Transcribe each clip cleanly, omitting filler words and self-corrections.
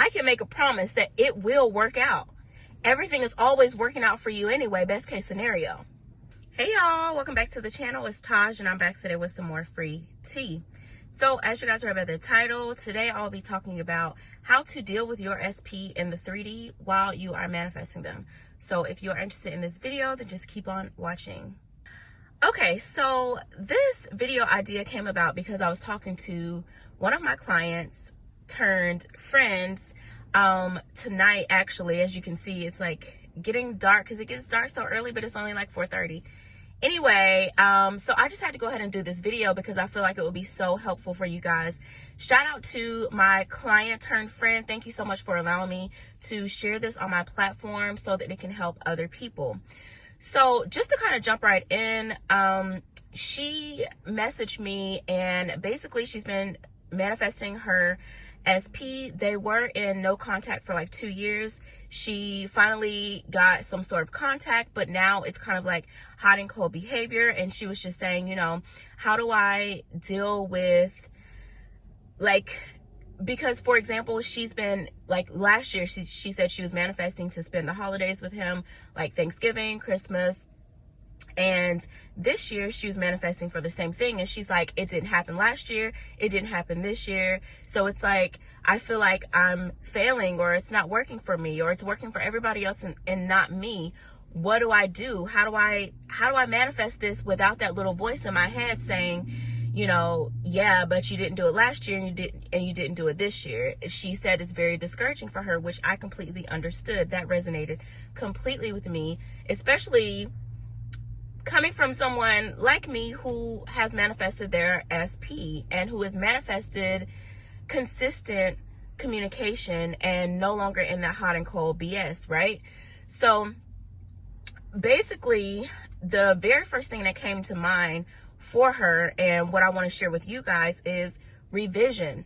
I can make a promise that it will work out. Everything is always working out for you anyway, best case scenario. Hey y'all, welcome back to the channel. It's Taj and I'm back today with some more free tea. So as you guys read by the title, today I'll be talking about how to deal with your SP in the 3D while you are manifesting them. So if you are interested in this video, then just keep on watching. Okay, so this video idea came about because I was talking to one of my clients turned friends tonight. Actually, as you can see, it's like getting dark because it gets dark so early, but it's only like 4:30. Anyway, so I just had to go ahead and do this video because I feel like it would be so helpful for you guys. Shout out to my client turned friend. Thank you so much for allowing me to share this on my platform so that it can help other people. So just to kind of jump right in, she messaged me and basically she's been manifesting her SP. They were in no contact for like 2 years. She finally got some sort of contact, but now it's kind of like hot and cold behavior. And she was just saying, you know, how do I deal with like, because for example, she's been like last year, she said she was manifesting to spend the holidays with him, like Thanksgiving, Christmas. And this year she was manifesting for the same thing. And she's like, it didn't happen last year. It didn't happen this year. So it's like, I feel like I'm failing, or it's not working for me, or it's working for everybody else and not me. What do I do? How do I manifest this without that little voice in my head saying, you know, yeah, but you didn't do it last year and you didn't do it this year. She said it's very discouraging for her, which I completely understood. That resonated completely with me, especially coming from someone like me who has manifested their SP and who has manifested consistent communication and no longer in that hot and cold BS, right? So basically, the very first thing that came to mind for her and what I want to share with you guys is revision.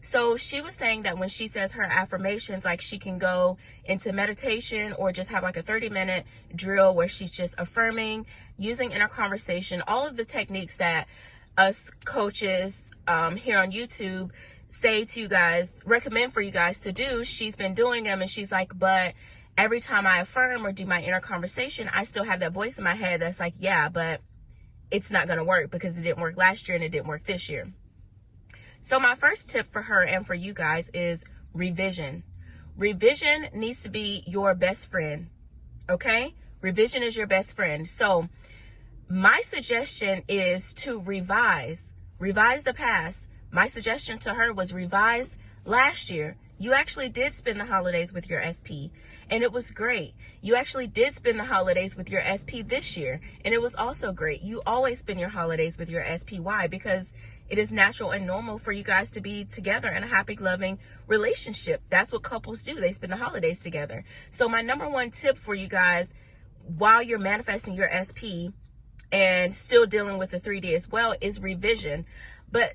So she was saying that when she says her affirmations, like she can go into meditation or just have like a 30-minute drill where she's just affirming, using inner conversation, all of the techniques that us coaches here on YouTube say to you guys, recommend for you guys to do. She's been doing them and she's like, but every time I affirm or do my inner conversation, I still have that voice in my head that's like, yeah, but it's not going to work because it didn't work last year and it didn't work this year. So my first tip for her and for you guys is revision. Revision needs to be your best friend, okay? Revision is your best friend. So my suggestion is to revise the past. My suggestion to her was revise last year. You actually did spend the holidays with your SP and it was great. You actually did spend the holidays with your SP this year and it was also great. You always spend your holidays with your SP. Why? Because it is natural and normal for you guys to be together in a happy, loving relationship. That's what couples do. They spend the holidays together. So my number one tip for you guys while you're manifesting your SP and still dealing with the 3D as well is revision. But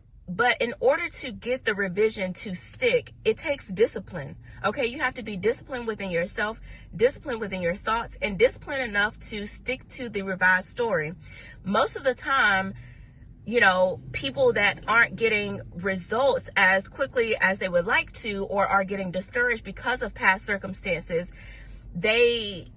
in order to get the revision to stick, it takes discipline. Okay, you have to be disciplined within yourself, disciplined within your thoughts, and disciplined enough to stick to the revised story. Most of the time, you know, people that aren't getting results as quickly as they would like to, or are getting discouraged because of past circumstances, they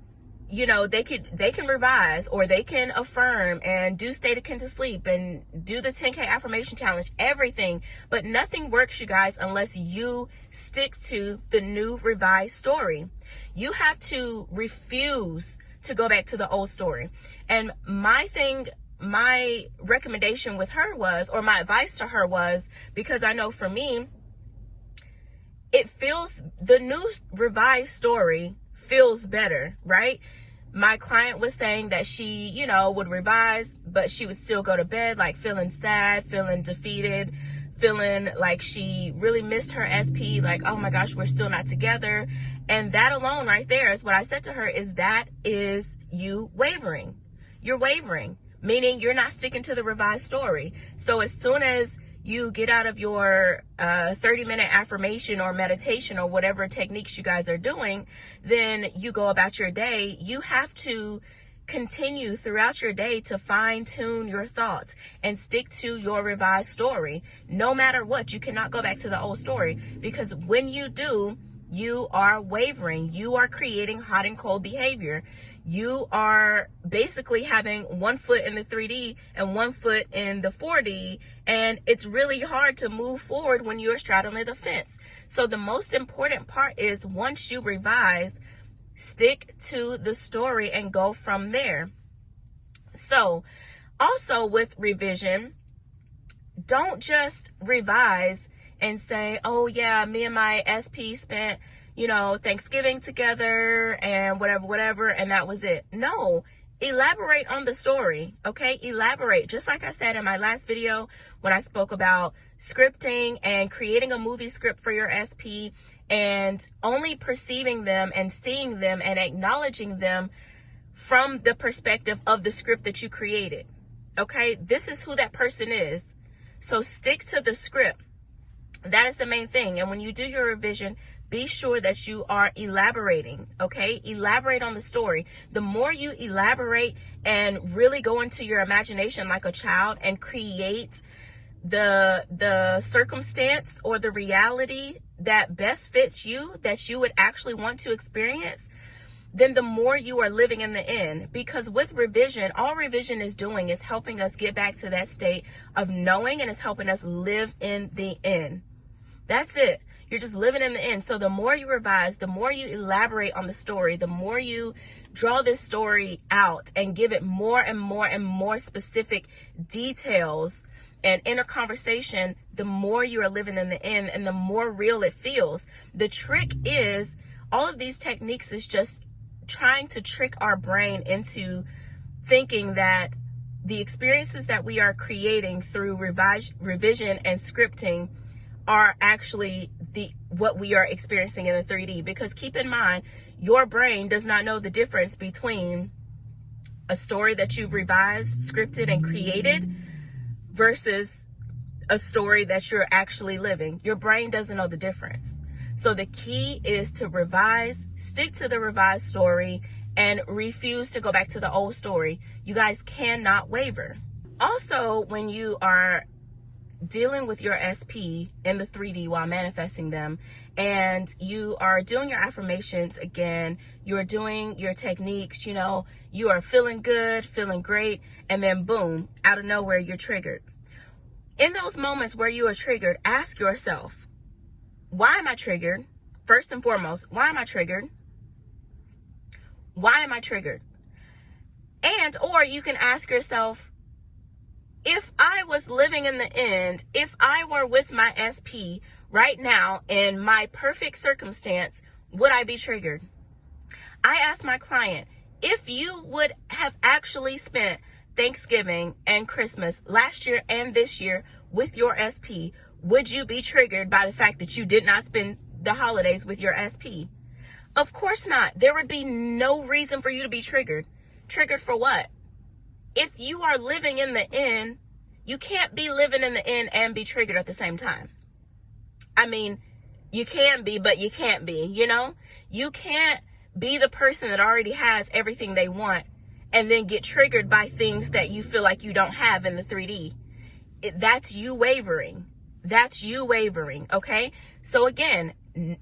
can revise, or they can affirm and do state akin to sleep and do the 10K affirmation challenge, everything. But nothing works, you guys, unless you stick to the new revised story. You have to refuse to go back to the old story. And my recommendation with her was, or my advice to her was, because I know for me, the new revised story feels better, right? My client was saying that she, you know, would revise, but she would still go to bed like feeling sad, feeling defeated, feeling like she really missed her SP, like, oh my gosh, we're still not together. And that alone right there is what I said to her, is that is you wavering. You're wavering, meaning you're not sticking to the revised story. So as soon as you get out of your 30-minute affirmation or meditation or whatever techniques you guys are doing, then you go about your day. You have to continue throughout your day to fine-tune your thoughts and stick to your revised story. No matter what, you cannot go back to the old story, because when you do, You are wavering. You are creating hot and cold behavior. You are basically having one foot in the 3D and one foot in the 4D, and it's really hard to move forward when you're straddling the fence. So the most important part is, once you revise, stick to the story and go from there. So also with revision, don't just revise and say, oh yeah, me and my SP spent, Thanksgiving together and whatever, and that was it. No, elaborate on the story, okay? Elaborate. Just like I said in my last video when I spoke about scripting and creating a movie script for your SP, and only perceiving them and seeing them and acknowledging them from the perspective of the script that you created, okay? This is who that person is. So stick to the script. That is the main thing. And when you do your revision, be sure that you are elaborating, okay? Elaborate on the story. The more you elaborate and really go into your imagination like a child and create the circumstance or the reality that best fits you, that you would actually want to experience, then the more you are living in the in. Because with revision, all revision is doing is helping us get back to that state of knowing, and it's helping us live in the in. That's it. You're just living in the in. So the more you revise, the more you elaborate on the story, the more you draw this story out and give it more and more and more specific details and inner conversation, the more you are living in the in and the more real it feels. The trick is, all of these techniques is just trying to trick our brain into thinking that the experiences that we are creating through revision and scripting are actually what we are experiencing in the 3D. Because keep in mind, your brain does not know the difference between a story that you've revised, scripted, and created versus a story that you're actually living. Your brain doesn't know the difference. So the key is to revise, stick to the revised story, and refuse to go back to the old story. You guys cannot waver. Also, when you are dealing with your SP in the 3D while manifesting them, and you are doing your affirmations again, you're doing your techniques, you are feeling good, feeling great, and then boom, out of nowhere, you're triggered. In those moments where you are triggered, ask yourself, why am I triggered? First and foremost, why am I triggered? Why am I triggered? Or you can ask yourself, if I was living in the end, if I were with my SP right now in my perfect circumstance, would I be triggered? I asked my client, if you would have actually spent Thanksgiving and Christmas last year and this year with your SP, would you be triggered by the fact that you did not spend the holidays with your SP? Of course not. There would be no reason for you to be triggered. Triggered for what? If you are living in the in, you can't be living in the in and be triggered at the same time. I mean, you can be, but you can't be, You can't be the person that already has everything they want and then get triggered by things that you feel like you don't have in the 3D. That's you wavering. That's you wavering, okay? So again,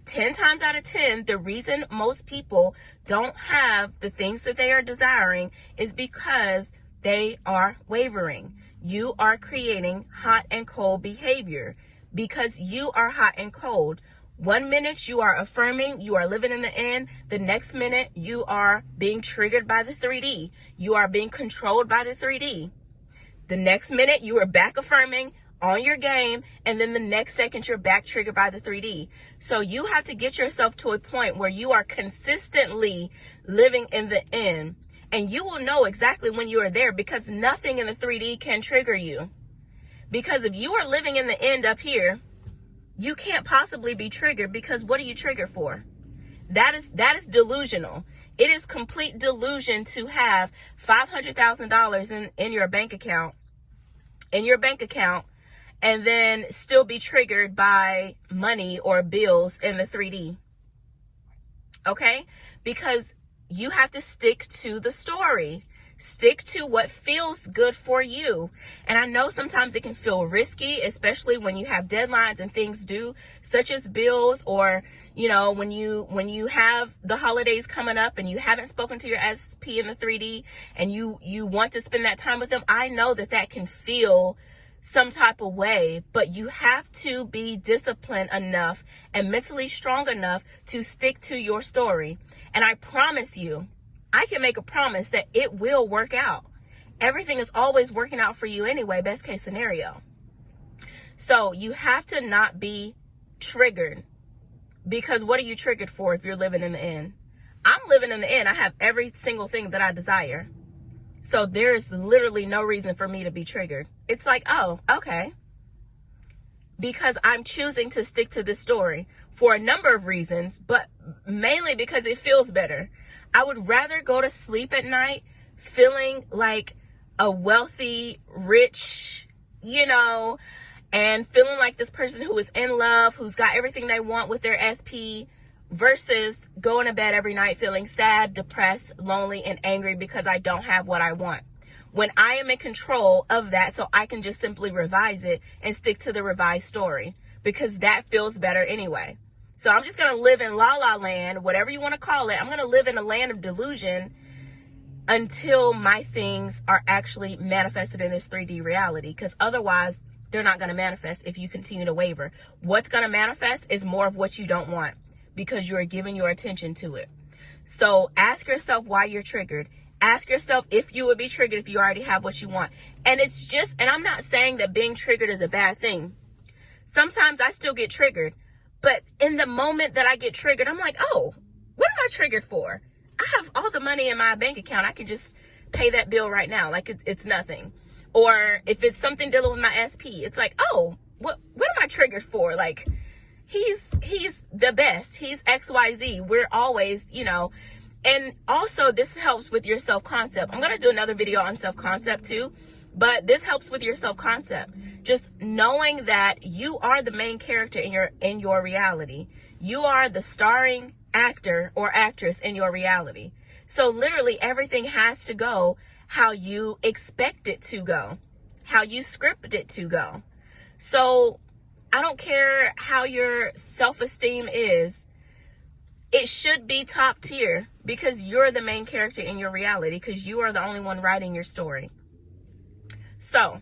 10 times out of 10, the reason most people don't have the things that they are desiring is because they are wavering. You are creating hot and cold behavior because you are hot and cold. 1 minute you are affirming, you are living in the in. The next minute you are being triggered by the 3D. You are being controlled by the 3D. The next minute you are back affirming, on your game, and then the next second you're back triggered by the 3D. So you have to get yourself to a point where you are consistently living in the in, and you will know exactly when you are there, because nothing in the 3D can trigger you. Because if you are living in the end up here, you can't possibly be triggered, because what are you triggered for? That is delusional. It is complete delusion to have $500,000 in your bank account, and then still be triggered by money or bills in the 3D. Okay? Because you have to stick to the story. Stick to what feels good for you. And I know sometimes it can feel risky, especially when you have deadlines and things due, such as bills, or, you know, when you have the holidays coming up and you haven't spoken to your SP in the 3D and you want to spend that time with them. I know that can feel some type of way, but you have to be disciplined enough and mentally strong enough to stick to your story. And I promise you, I can make a promise that it will work out. Everything is always working out for you anyway, best case scenario. So you have to not be triggered, because what are you triggered for if you're living in the end? I'm living in the end. I have every single thing that I desire. So there's literally no reason for me to be triggered. It's like, oh, okay. Because I'm choosing to stick to this story for a number of reasons, but mainly because it feels better. I would rather go to sleep at night feeling like a wealthy, rich, you know, and feeling like this person who is in love, who's got everything they want with their SP, versus going to bed every night feeling sad, depressed, lonely, and angry because I don't have what I want. When I am in control of that, so I can just simply revise it and stick to the revised story, because that feels better anyway. So I'm just going to live in la la land, whatever you want to call it. I'm going to live in a land of delusion until my things are actually manifested in this 3D reality, because otherwise they're not going to manifest if you continue to waver. What's going to manifest is more of what you don't want, because you're giving your attention to it. So ask yourself why you're triggered. Ask yourself if you would be triggered if you already have what you want. And I'm not saying that being triggered is a bad thing. Sometimes I still get triggered. But in the moment that I get triggered, I'm like, oh, what am I triggered for? I have all the money in my bank account. I can just pay that bill right now. Like it's nothing. Or if it's something dealing with my SP, it's like, oh, what am I triggered for? Like, he's the best. He's XYZ. We're always, you know. And also this helps with your self-concept. I'm going to do another video on self-concept too. But this helps with your self-concept. Just knowing that you are the main character in your reality. You are the starring actor or actress in your reality. So literally everything has to go how you expect it to go, how you script it to go. So I don't care how your self-esteem is. It should be top tier, because you're the main character in your reality, because you are the only one writing your story. So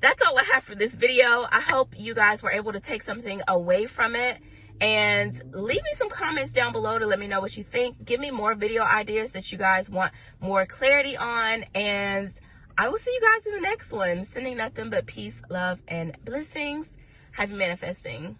that's all I have for this video. I hope you guys were able to take something away from it, and leave me some comments down below to let me know what you think. Give me more video ideas that you guys want more clarity on, and I will see you guys in the next one. Sending nothing but peace, love, and blessings. Happy manifesting.